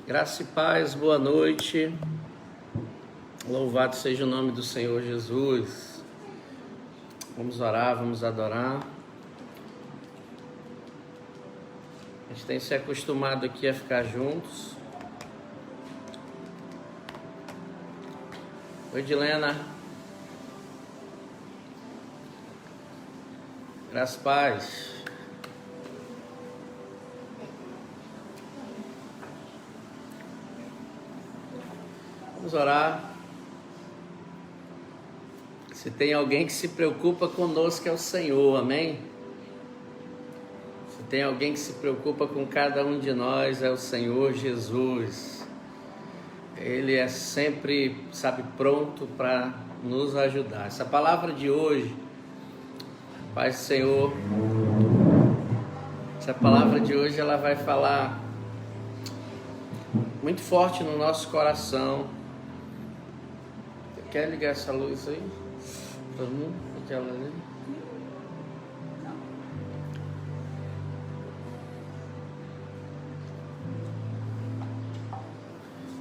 Graça e paz, boa noite. Louvado seja o nome do Senhor Jesus. Vamos orar, vamos adorar. A gente tem se acostumado aqui a ficar juntos. Oi, Dilena. Graça e paz. Vamos orar. Se tem alguém que se preocupa conosco é o Senhor, amém? Se tem alguém que se preocupa com cada um de nós é o Senhor Jesus. Ele é sempre, pronto para nos ajudar. Essa palavra de hoje, Pai Senhor, essa palavra de hoje ela vai falar muito forte no nosso coração. Quer ligar essa luz aí? Todo mundo? Aquela ali?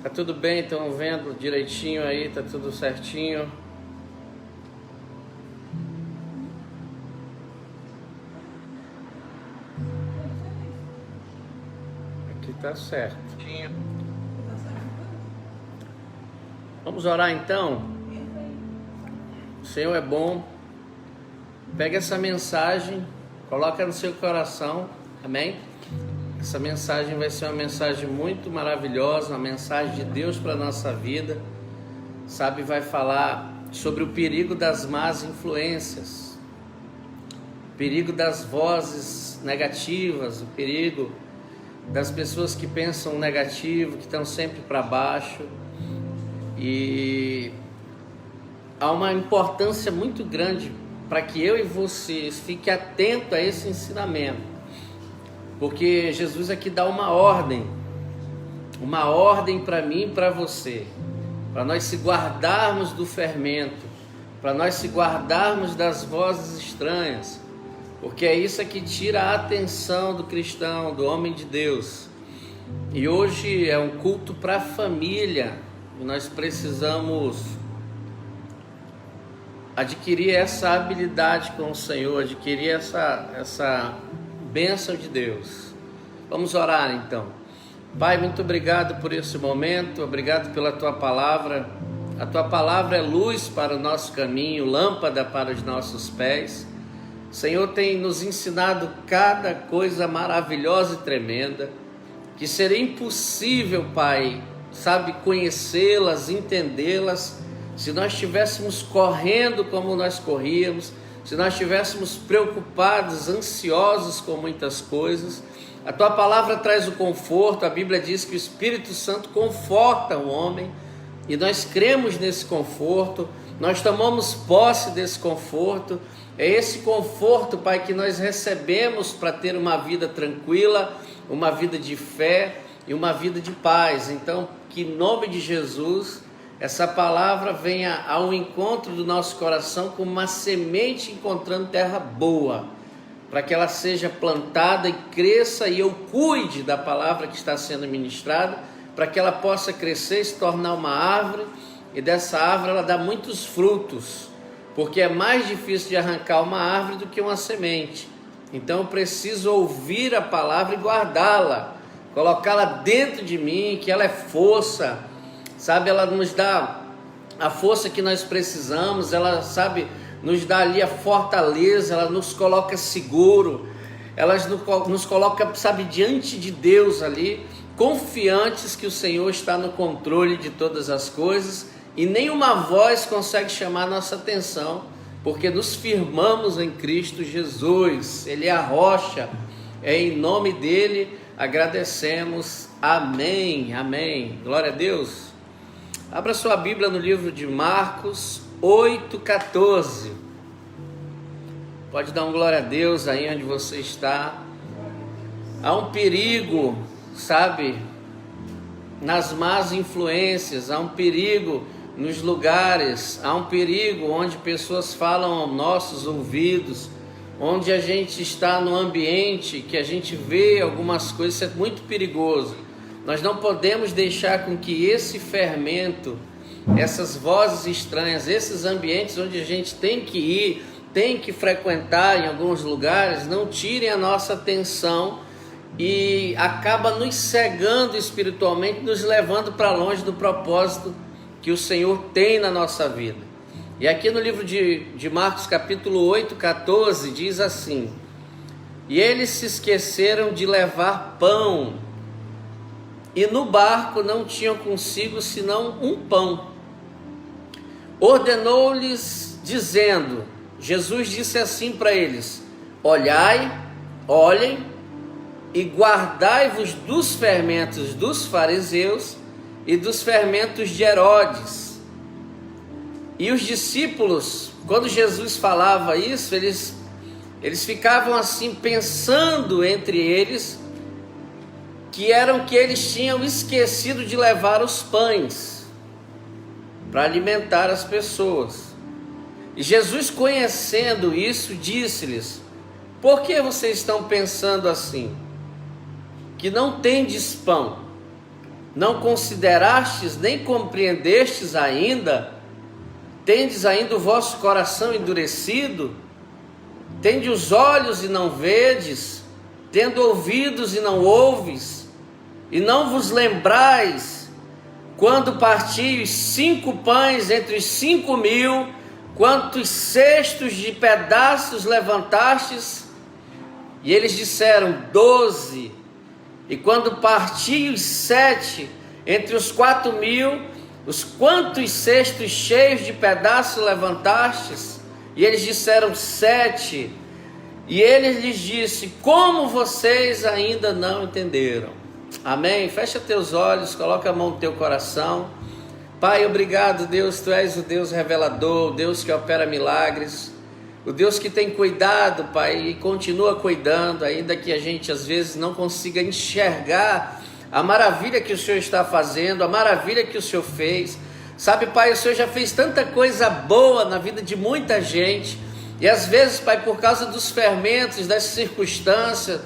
Tá tudo bem? Estão vendo direitinho aí? Tá tudo certinho? Aqui tá certo. Vamos orar então? O Senhor é bom. Pega essa mensagem, coloca no seu coração, amém? Essa mensagem vai ser uma mensagem muito maravilhosa, uma mensagem de Deus para a nossa vida. Vai falar sobre o perigo das más influências, o perigo das vozes negativas, o perigo das pessoas que pensam negativo, que estão sempre para baixo. E há uma importância muito grande para que eu e vocês fiquem atentos a esse ensinamento, porque Jesus aqui dá uma ordem para mim e para você, para nós se guardarmos do fermento, para nós se guardarmos das vozes estranhas, porque é isso que tira a atenção do cristão, do homem de Deus. E hoje é um culto para a família, e nós precisamos adquirir essa habilidade com o Senhor, adquirir essa bênção de Deus. Vamos orar então. Pai, muito obrigado por esse momento, obrigado pela Tua palavra. A Tua palavra é luz para o nosso caminho, lâmpada para os nossos pés. O Senhor tem nos ensinado cada coisa maravilhosa e tremenda, que seria impossível, Pai, conhecê-las, entendê-las, se nós estivéssemos correndo como nós corríamos, se nós estivéssemos preocupados, ansiosos com muitas coisas. A Tua palavra traz o conforto. A Bíblia diz que o Espírito Santo conforta o homem, e nós cremos nesse conforto, nós tomamos posse desse conforto. É esse conforto, Pai, que nós recebemos para ter uma vida tranquila, uma vida de fé e uma vida de paz. Então, que em nome de Jesus, essa palavra venha ao encontro do nosso coração como uma semente encontrando terra boa, para que ela seja plantada e cresça, e eu cuide da palavra que está sendo ministrada, para que ela possa crescer e se tornar uma árvore, e dessa árvore ela dá muitos frutos, porque é mais difícil de arrancar uma árvore do que uma semente. Então eu preciso ouvir a palavra e guardá-la, colocá-la dentro de mim, que ela é força, ela nos dá a força que nós precisamos, ela, nos dá ali a fortaleza, ela nos coloca seguro, ela nos coloca, diante de Deus ali, confiantes que o Senhor está no controle de todas as coisas, e nenhuma voz consegue chamar nossa atenção, porque nos firmamos em Cristo Jesus. Ele é a rocha, é em nome dele agradecemos, amém, amém, glória a Deus. Abra sua Bíblia no livro de Marcos 8,14, pode dar um glória a Deus aí onde você está. Há um perigo, nas más influências, há um perigo nos lugares, há um perigo onde pessoas falam aos nossos ouvidos, onde a gente está no ambiente que a gente vê algumas coisas. Isso é muito perigoso, Nós não podemos deixar com que esse fermento, essas vozes estranhas, esses ambientes onde a gente tem que ir, tem que frequentar em alguns lugares, não tirem a nossa atenção e acaba nos cegando espiritualmente, nos levando para longe do propósito que o Senhor tem na nossa vida. E aqui no livro de Marcos capítulo 8, 14, diz assim: e eles se esqueceram de levar pão, e no barco não tinham consigo senão um pão. Ordenou-lhes dizendo, Jesus disse assim para eles: olhem e guardai-vos dos fermentos dos fariseus e dos fermentos de Herodes. E os discípulos, quando Jesus falava isso, eles ficavam assim pensando entre eles que eles tinham esquecido de levar os pães para alimentar as pessoas. E Jesus, conhecendo isso, disse-lhes: por que vocês estão pensando assim? Que não tendes pão? Não considerastes nem compreendestes ainda? Tendes ainda o vosso coração endurecido? Tendes os olhos e não vedes? Tendo ouvidos e não ouves? E não vos lembrais, quando parti os 5 pães entre os 5.000, quantos cestos de pedaços levantastes? E eles disseram: 12. E quando parti os 7 entre os 4.000, os quantos cestos cheios de pedaços levantastes? E eles disseram: 7. E ele lhes disse: como vocês ainda não entenderam? Amém? Fecha teus olhos, coloca a mão no teu coração. Pai, obrigado, Deus, Tu és o Deus revelador, o Deus que opera milagres, o Deus que tem cuidado, Pai, e continua cuidando, ainda que a gente às vezes não consiga enxergar a maravilha que o Senhor está fazendo, a maravilha que o Senhor fez. Sabe, Pai, o Senhor já fez tanta coisa boa na vida de muita gente, e às vezes, Pai, por causa dos fermentos, das circunstâncias,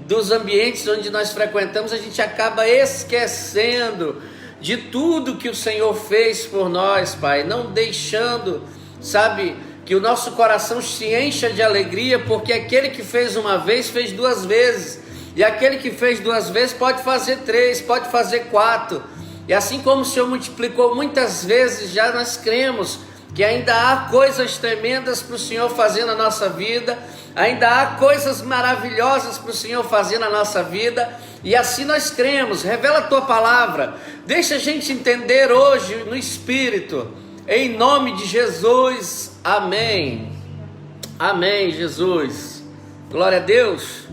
dos ambientes onde nós frequentamos, a gente acaba esquecendo de tudo que o Senhor fez por nós, Pai, não deixando, sabe, que o nosso coração se encha de alegria, porque aquele que fez uma vez, fez 2 vezes, e aquele que fez 2 vezes pode fazer 3, pode fazer 4, e assim como o Senhor multiplicou muitas vezes, já nós cremos que ainda há coisas tremendas para o Senhor fazer na nossa vida, ainda há coisas maravilhosas para o Senhor fazer na nossa vida, e assim nós cremos. Revela a Tua palavra, deixa a gente entender hoje no Espírito, em nome de Jesus, amém. Amém, Jesus, glória a Deus.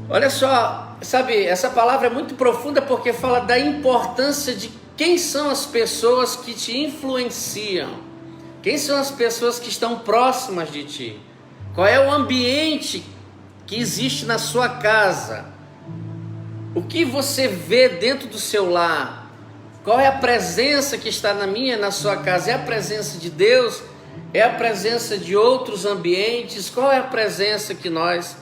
Olha só, sabe, essa palavra é muito profunda porque fala da importância de quem são as pessoas que te influenciam, quem são as pessoas que estão próximas de ti, qual é o ambiente que existe na sua casa, o que você vê dentro do seu lar, qual é a presença que está na sua casa, é a presença de Deus, é a presença de outros ambientes, qual é a presença que nós,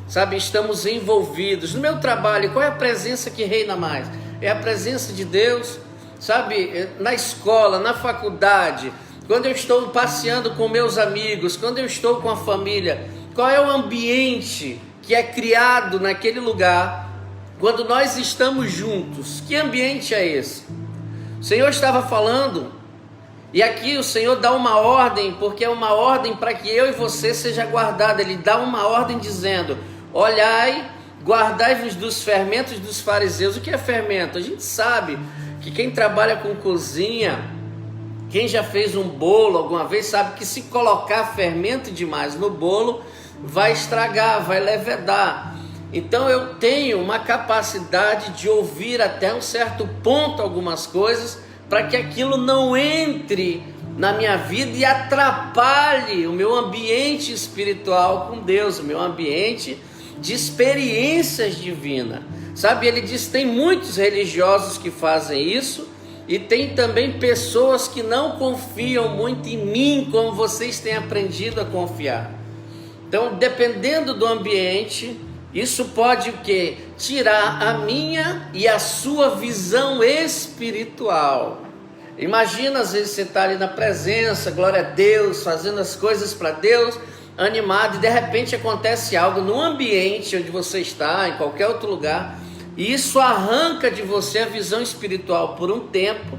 sabe, estamos envolvidos. No meu trabalho, qual é a presença que reina mais? É a presença de Deus, sabe, na escola, na faculdade, quando eu estou passeando com meus amigos, quando eu estou com a família, qual é o ambiente que é criado naquele lugar, quando nós estamos juntos? Que ambiente é esse? O Senhor estava falando, e aqui o Senhor dá uma ordem, porque é uma ordem para que eu e você seja guardado. Ele dá uma ordem dizendo: olhai, guardai-vos dos fermentos dos fariseus. O que é fermento? A gente sabe que quem trabalha com cozinha, quem já fez um bolo alguma vez, sabe que se colocar fermento demais no bolo, vai estragar, vai levedar. Então eu tenho uma capacidade de ouvir até um certo ponto algumas coisas, para que aquilo não entre na minha vida e atrapalhe o meu ambiente espiritual com Deus, o meu ambiente de experiências divinas. Sabe, ele diz, tem muitos religiosos que fazem isso, e tem também pessoas que não confiam muito em mim, como vocês têm aprendido a confiar. Então, dependendo do ambiente, isso pode o quê? tirar a minha e a sua visão espiritual. Imagina, às vezes você está ali na presença, glória a Deus, fazendo as coisas para Deus, animado, e de repente acontece algo no ambiente onde você está, em qualquer outro lugar, e isso arranca de você a visão espiritual por um tempo,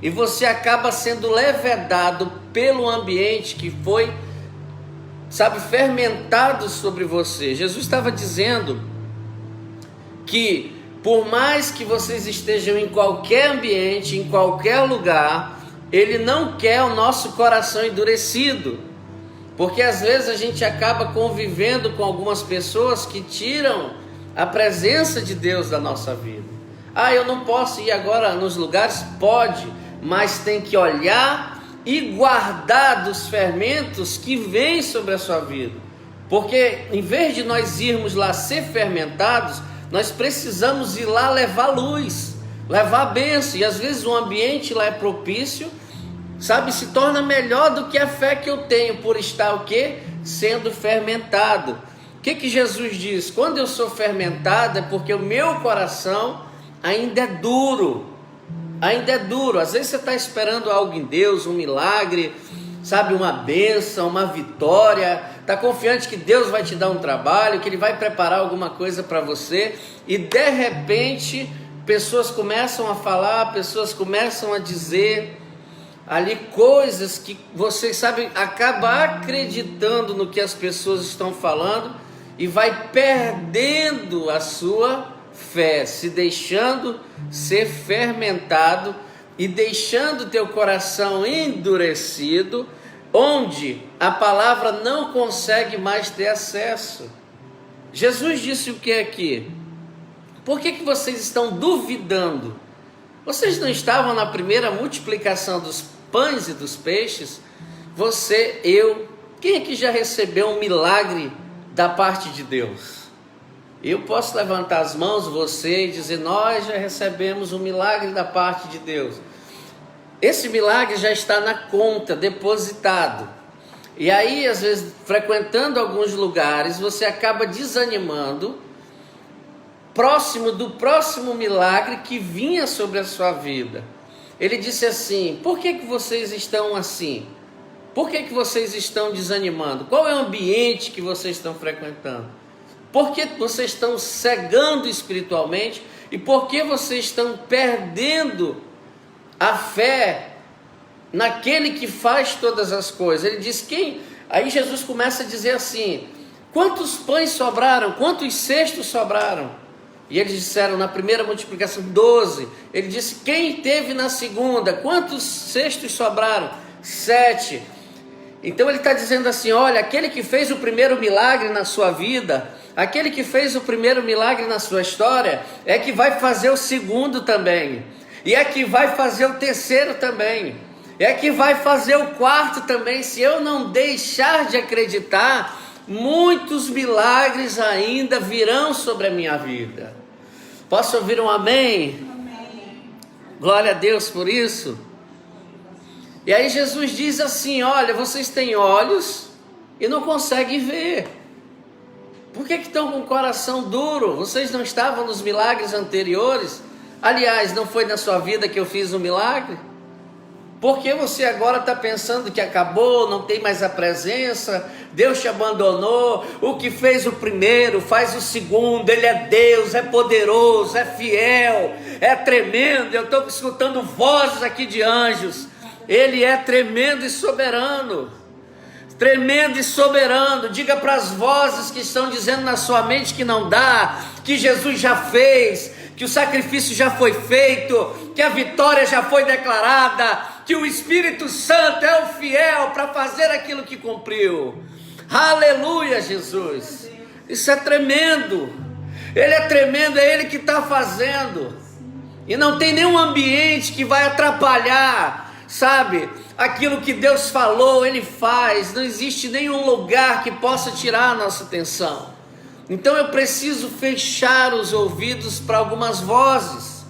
e você acaba sendo levedado pelo ambiente que foi, fermentado sobre você. Jesus estava dizendo que por mais que vocês estejam em qualquer ambiente, em qualquer lugar, Ele não quer o nosso coração endurecido, porque às vezes a gente acaba convivendo com algumas pessoas que tiram a presença de Deus da nossa vida. Eu não posso ir agora nos lugares? Pode, mas tem que olhar e guardar dos fermentos que vêm sobre a sua vida, porque em vez de nós irmos lá ser fermentados, nós precisamos ir lá levar luz, levar bênção, e às vezes o ambiente lá é propício, se torna melhor do que a fé que eu tenho, por estar o quê? Sendo fermentado. O que Jesus diz? Quando eu sou fermentado é porque o meu coração ainda é duro, às vezes você está esperando algo em Deus, um milagre, uma bênção, uma vitória, está confiante que Deus vai te dar um trabalho, que Ele vai preparar alguma coisa para você, e de repente pessoas começam a falar, pessoas começam a dizer ali coisas que você acaba acreditando no que as pessoas estão falando, e vai perdendo a sua fé, se deixando ser fermentado e deixando teu coração endurecido, onde a palavra não consegue mais ter acesso. Jesus disse o que aqui? Por que vocês estão duvidando? Vocês não estavam na primeira multiplicação dos pães e dos peixes? Você, eu, quem aqui já recebeu um milagre da parte de Deus? Eu posso levantar as mãos, você, e dizer, nós já recebemos um milagre da parte de Deus. Esse milagre já está na conta, depositado. E aí, às vezes, frequentando alguns lugares, você acaba desanimando, próximo do próximo milagre que vinha sobre a sua vida. Ele disse assim: por que vocês estão assim? Por que vocês estão desanimando? Qual é o ambiente que vocês estão frequentando? Por que vocês estão cegando espiritualmente? E por que vocês estão perdendo a fé naquele que faz todas as coisas? Ele diz Aí Jesus começa a dizer assim: quantos pães sobraram? Quantos cestos sobraram? E eles disseram na primeira multiplicação 12. Ele disse: quem teve na segunda? Quantos cestos sobraram? 7. Então ele está dizendo assim: olha, aquele que fez o primeiro milagre na sua vida, aquele que fez o primeiro milagre na sua história, é que vai fazer o segundo também, e é que vai fazer o terceiro também, é que vai fazer o quarto também. Se eu não deixar de acreditar, muitos milagres ainda virão sobre a minha vida. Posso ouvir um amém? Amém. Glória a Deus por isso. E aí Jesus diz assim: olha, vocês têm olhos e não conseguem ver. Por que estão com o coração duro? Vocês não estavam nos milagres anteriores? Aliás, não foi na sua vida que eu fiz um milagre? Por que você agora está pensando que acabou, não tem mais a presença, Deus te abandonou? O que fez o primeiro, faz o segundo. Ele é Deus, é poderoso, é fiel, é tremendo. Eu estou escutando vozes aqui de anjos. Ele é tremendo e soberano. Tremendo e soberano. Diga para as vozes que estão dizendo na sua mente que não dá, que Jesus já fez, que o sacrifício já foi feito, que a vitória já foi declarada, que o Espírito Santo é o fiel para fazer aquilo que cumpriu. Aleluia, Jesus. Isso é tremendo. Ele é tremendo, é Ele que está fazendo. E não tem nenhum ambiente que vai atrapalhar, aquilo que Deus falou, Ele faz. Não existe nenhum lugar que possa tirar a nossa atenção. Então eu preciso fechar os ouvidos para algumas vozes,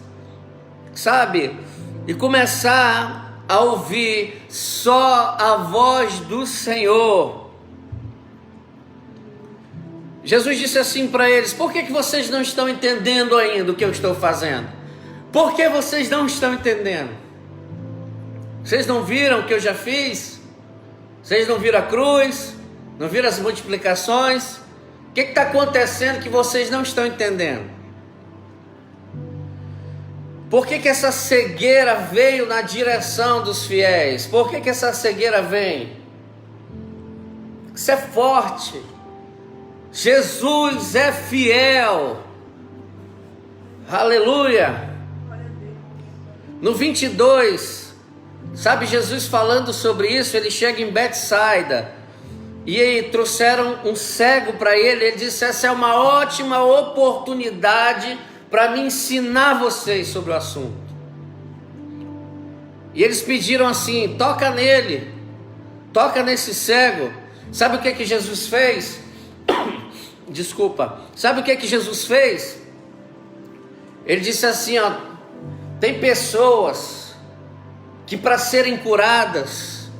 e começar a ouvir só a voz do Senhor. Jesus disse assim para eles: por que vocês não estão entendendo ainda o que eu estou fazendo? Por que vocês não estão entendendo? Vocês não viram o que eu já fiz? Vocês não viram a cruz? Não viram as multiplicações? O que está acontecendo que vocês não estão entendendo? Por que essa cegueira veio na direção dos fiéis? Por que essa cegueira vem? Isso é forte. Jesus é fiel. Aleluia. No 22, sabe, Jesus falando sobre isso, ele chega em Betsaida, e aí trouxeram um cego para ele. Ele disse: essa é uma ótima oportunidade para me ensinar vocês sobre o assunto. E eles pediram assim: toca nele, toca nesse cego. Sabe o que Jesus fez? Desculpa. Sabe o que Jesus fez? Ele disse assim, ó: tem pessoas que, para serem curadas,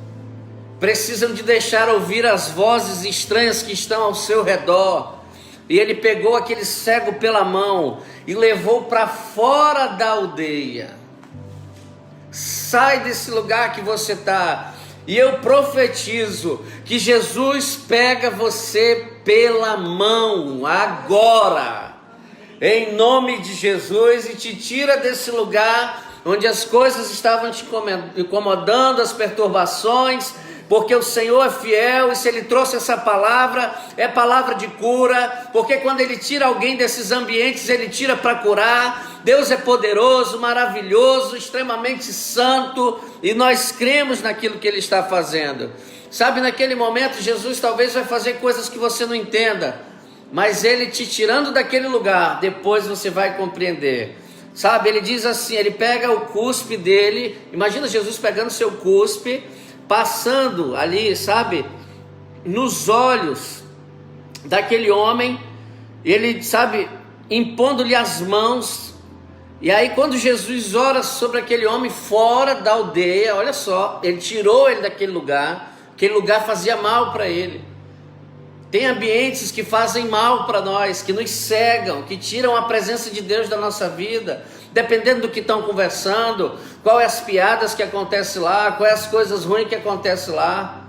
precisam de deixar ouvir as vozes estranhas que estão ao seu redor. E ele pegou aquele cego pela mão e levou para fora da aldeia. Sai desse lugar que você está. E eu profetizo que Jesus pega você pela mão agora, em nome de Jesus, e te tira desse lugar onde as coisas estavam te incomodando, as perturbações, porque o Senhor é fiel, e se Ele trouxe essa palavra, é palavra de cura, porque quando Ele tira alguém desses ambientes, Ele tira para curar. Deus é poderoso, maravilhoso, extremamente santo, e nós cremos naquilo que Ele está fazendo. Sabe, naquele momento, Jesus talvez vai fazer coisas que você não entenda, mas Ele te tirando daquele lugar, depois você vai compreender. Sabe, Ele diz assim, Ele pega o cuspe dele, imagina Jesus pegando seu cuspe, passando ali, sabe, nos olhos daquele homem, ele, sabe, impondo-lhe as mãos. E aí quando Jesus ora sobre aquele homem fora da aldeia, olha só, ele tirou ele daquele lugar, aquele lugar fazia mal para ele. Tem ambientes que fazem mal para nós, que nos cegam, que tiram a presença de Deus da nossa vida, dependendo do que estão conversando, qual é as piadas que acontecem lá, quais as coisas ruins que acontecem lá.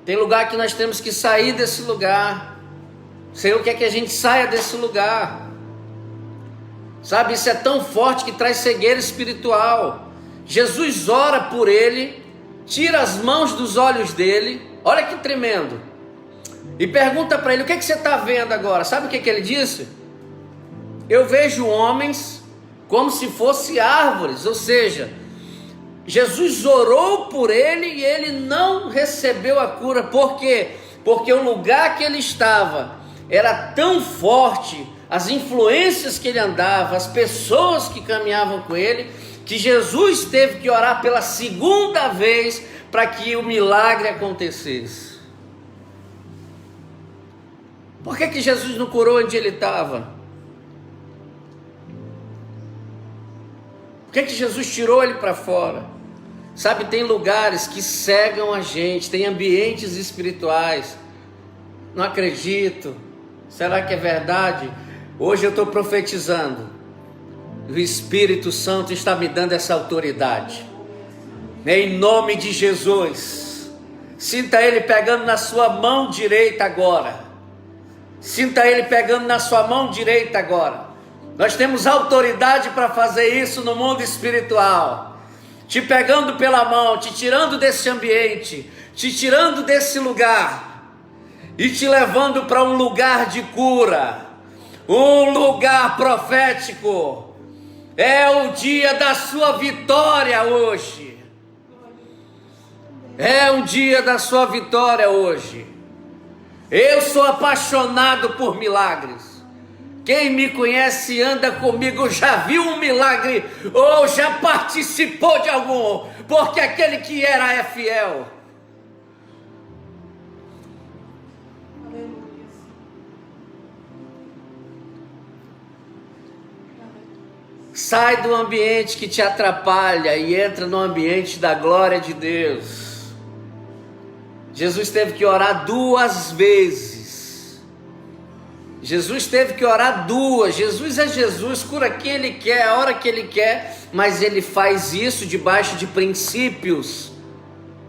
Tem lugar que nós temos que sair desse lugar. O Senhor quer que a gente saia desse lugar. Sabe, isso é tão forte que traz cegueira espiritual. Jesus ora por ele, tira as mãos dos olhos dele, olha que tremendo, e pergunta para ele: o que você está vendo agora? Sabe o que ele disse? Eu vejo homens como se fossem árvores. Ou seja, Jesus orou por ele e ele não recebeu a cura. Por quê? Porque o lugar que ele estava era tão forte, as influências que ele andava, as pessoas que caminhavam com ele, que Jesus teve que orar pela segunda vez para que o milagre acontecesse. Por que Jesus não curou onde ele estava? Por que Jesus tirou ele para fora? Sabe, tem lugares que cegam a gente, tem ambientes espirituais. Não acredito. Será que é verdade? Hoje eu estou profetizando. O Espírito Santo está me dando essa autoridade. Em nome de Jesus. Sinta Ele pegando na sua mão direita agora. Sinta Ele pegando na sua mão direita agora. Nós temos autoridade para fazer isso no mundo espiritual. Te pegando pela mão, te tirando desse ambiente, te tirando desse lugar e te levando para um lugar de cura, um lugar profético. É o dia da sua vitória hoje. É um dia da sua vitória hoje. Eu sou apaixonado por milagres. Quem me conhece e anda comigo já viu um milagre ou já participou de algum, porque aquele que era é fiel. Sai do ambiente que te atrapalha e entra no ambiente da glória de Deus. Jesus teve que orar 2 vezes. Jesus teve que orar duas. Jesus é Jesus, cura quem Ele quer, a hora que Ele quer, mas Ele faz isso debaixo de princípios,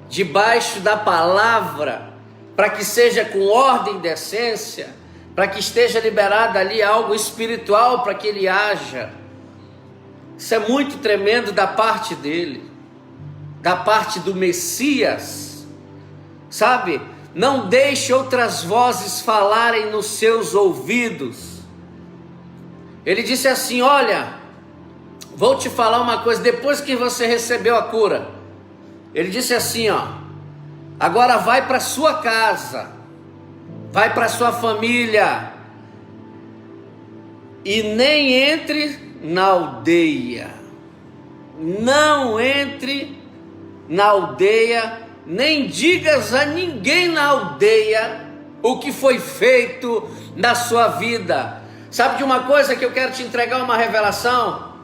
debaixo da palavra, para que seja com ordem e decência, para que esteja liberado ali algo espiritual para que Ele haja. Isso é muito tremendo da parte dele, da parte do Messias, sabe? Não deixe outras vozes falarem nos seus ouvidos. Ele disse assim: olha, vou te falar uma coisa, depois que você recebeu a cura, ele disse assim, ó, agora vai para sua casa, vai para sua família, e nem entre na aldeia, não entre na aldeia, nem digas a ninguém na aldeia o que foi feito na sua vida. Sabe de uma coisa que eu quero te entregar, uma revelação?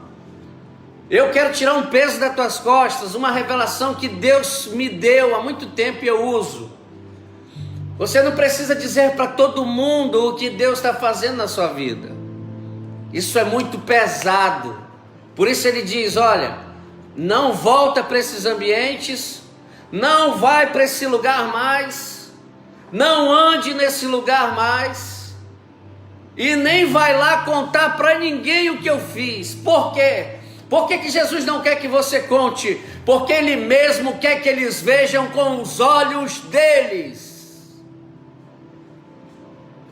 Eu quero tirar um peso das tuas costas, uma revelação que Deus me deu há muito tempo e eu uso. Você não precisa dizer para todo mundo o que Deus está fazendo na sua vida. Isso é muito pesado. Por isso ele diz, olha, não volta para esses ambientes, não vai para esse lugar mais, não ande nesse lugar mais, e nem vai lá contar para ninguém o que eu fiz. Por quê? Por que Jesus não quer que você conte? Porque Ele mesmo quer que eles vejam com os olhos deles.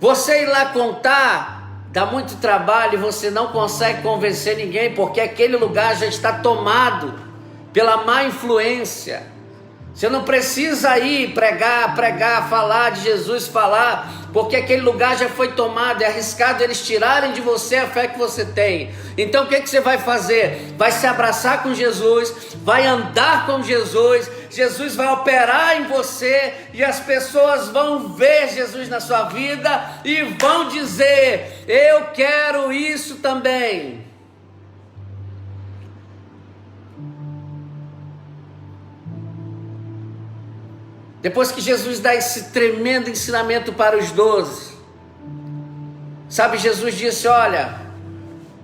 Você ir lá contar, dá muito trabalho e você não consegue convencer ninguém, porque aquele lugar já está tomado pela má influência. Você não precisa ir pregar, falar de Jesus, falar, porque aquele lugar já foi tomado. É arriscado eles tirarem de você a fé que você tem. Então o que você vai fazer? Vai se abraçar com Jesus, vai andar com Jesus, Jesus vai operar em você, e as pessoas vão ver Jesus na sua vida e vão dizer, eu quero isso também. Depois que Jesus dá esse tremendo ensinamento para os 12, sabe, Jesus disse, olha,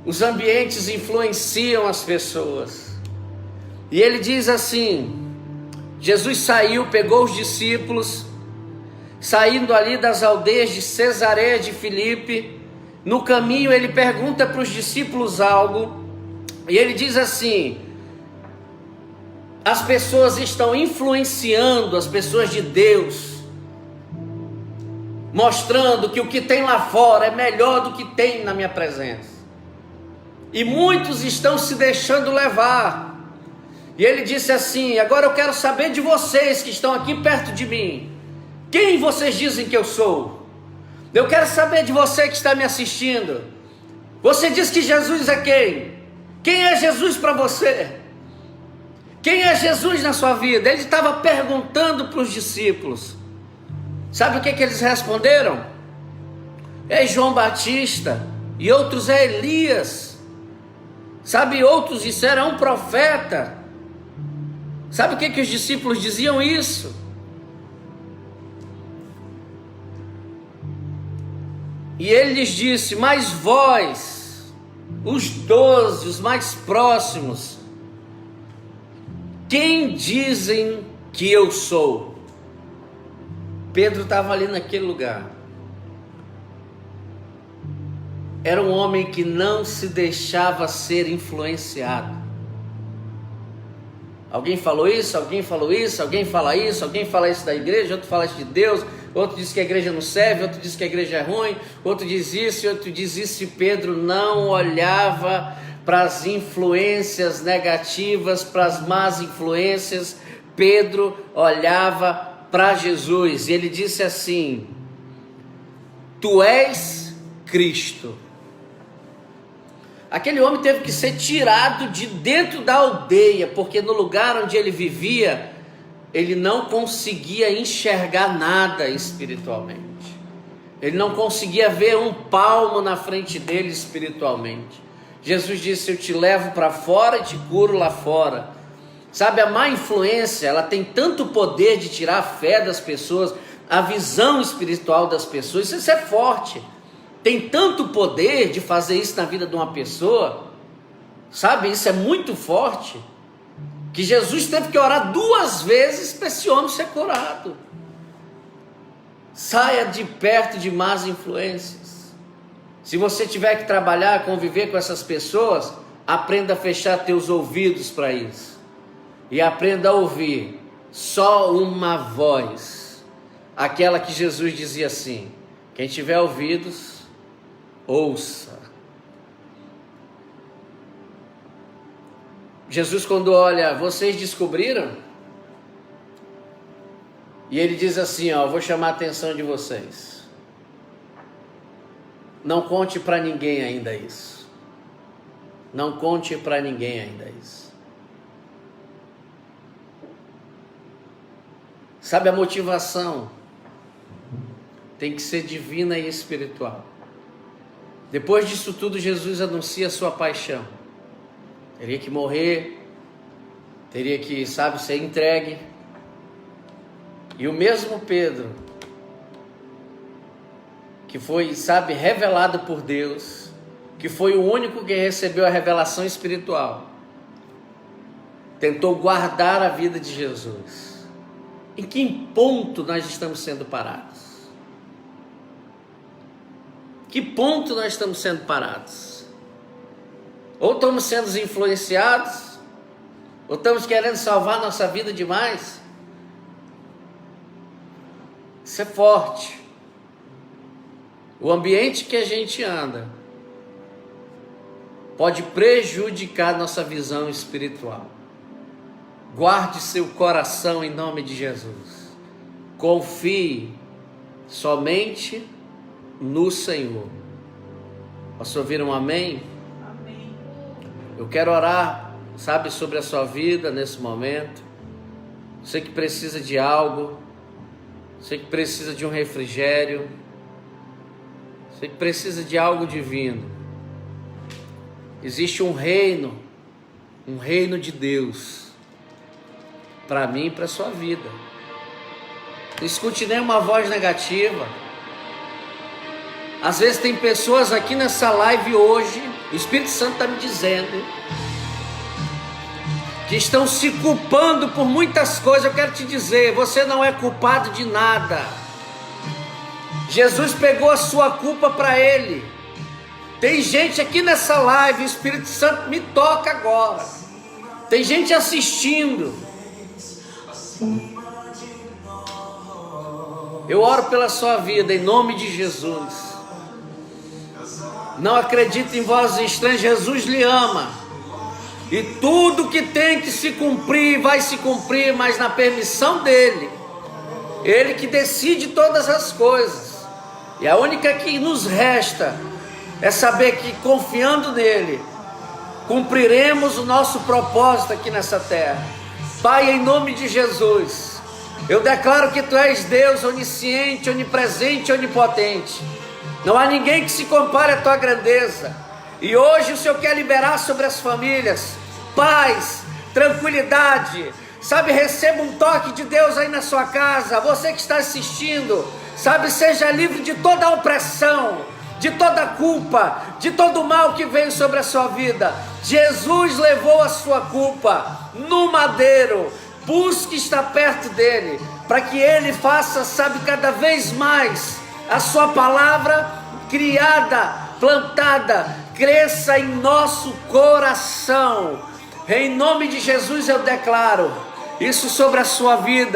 os ambientes influenciam as pessoas. E ele diz assim, Jesus saiu, pegou os discípulos, saindo ali das aldeias de Cesareia de Filipe. No caminho ele pergunta para os discípulos algo, e ele diz assim, as pessoas estão influenciando as pessoas de Deus, mostrando que o que tem lá fora é melhor do que tem na minha presença. E muitos estão se deixando levar. E ele disse assim, agora eu quero saber de vocês que estão aqui perto de mim. Quem vocês dizem que eu sou? Eu quero saber de você que está me assistindo. Você diz que Jesus é quem? Quem é Jesus para você? Quem é Jesus na sua vida? Ele estava perguntando para os discípulos. Sabe o que eles responderam? É João Batista, e outros é Elias. Sabe, outros disseram, é um profeta. Sabe o que os discípulos diziam isso? E ele lhes disse, mas vós, os 12, os mais próximos, quem dizem que eu sou? Pedro estava ali naquele lugar. Era um homem que não se deixava ser influenciado. Alguém falou isso, alguém falou isso, alguém fala isso, alguém fala isso da igreja, outro fala isso de Deus, outro diz que a igreja não serve, outro diz que a igreja é ruim, outro diz isso, outro diz isso, e Pedro não olhava para as influências negativas, para as más influências. Pedro olhava para Jesus, e ele disse assim, tu és Cristo. Aquele homem teve que ser tirado de dentro da aldeia, porque no lugar onde ele vivia, ele não conseguia enxergar nada espiritualmente. Ele não conseguia ver um palmo na frente dele espiritualmente. Jesus disse, eu te levo para fora e te curo lá fora. Sabe, a má influência, ela tem tanto poder de tirar a fé das pessoas, a visão espiritual das pessoas. Isso é forte. tem tanto poder de fazer isso na vida de uma pessoa, sabe? Isso é muito forte, que Jesus teve que orar 2 vezes para esse homem ser curado. Saia de perto de más influências. Se você tiver que trabalhar, conviver com essas pessoas, aprenda a fechar teus ouvidos para isso. E aprenda a ouvir só uma voz. Aquela que Jesus dizia assim: quem tiver ouvidos, ouça. Jesus, quando olha, vocês descobriram? E ele diz assim, ó, vou chamar a atenção de vocês. Não conte para ninguém ainda isso. Não conte para ninguém ainda isso. Sabe, a motivação tem que ser divina e espiritual. Depois disso tudo, Jesus anuncia a sua paixão. Teria que morrer, teria que, sabe, ser entregue. E o mesmo Pedro, que foi, sabe, revelado por Deus, que foi o único que recebeu a revelação espiritual, tentou guardar a vida de Jesus. Em que ponto nós estamos sendo parados? Que ponto nós estamos sendo parados? Ou estamos sendo influenciados, ou estamos querendo salvar nossa vida demais? Isso é forte. O ambiente que a gente anda pode prejudicar nossa visão espiritual. Guarde seu coração em nome de Jesus. Confie somente no Senhor. Posso ouvir um amém? Amém. Eu quero orar, sabe, sobre a sua vida nesse momento. Você que precisa de algo, você que precisa de um refrigério, você que precisa de algo divino. Existe um reino de Deus para mim e para a sua vida. Não escute nenhuma voz negativa. Às vezes tem pessoas aqui nessa live hoje, o Espírito Santo está me dizendo, que estão se culpando por muitas coisas. Eu quero te dizer, você não é culpado de nada. Jesus pegou a sua culpa para Ele. Tem gente aqui nessa live, o Espírito Santo me toca agora. Tem gente assistindo. Eu oro pela sua vida em nome de Jesus. Não acredite em vozes estranhas, Jesus lhe ama. E tudo que tem que se cumprir, vai se cumprir, mas na permissão dEle. Ele que decide todas as coisas. E a única que nos resta é saber que confiando nele, cumpriremos o nosso propósito aqui nessa terra. Pai, em nome de Jesus, eu declaro que Tu és Deus onisciente, onipresente, onipotente. Não há ninguém que se compare à Tua grandeza. E hoje o Senhor quer liberar sobre as famílias paz, tranquilidade. Sabe, receba um toque de Deus aí na sua casa. Você que está assistindo, sabe, seja livre de toda a opressão, de toda a culpa, de todo o mal que veio sobre a sua vida. Jesus levou a sua culpa no madeiro. Busque estar perto dele, para que ele faça, sabe, cada vez mais a sua palavra criada, plantada, cresça em nosso coração. Em nome de Jesus eu declaro isso sobre a sua vida.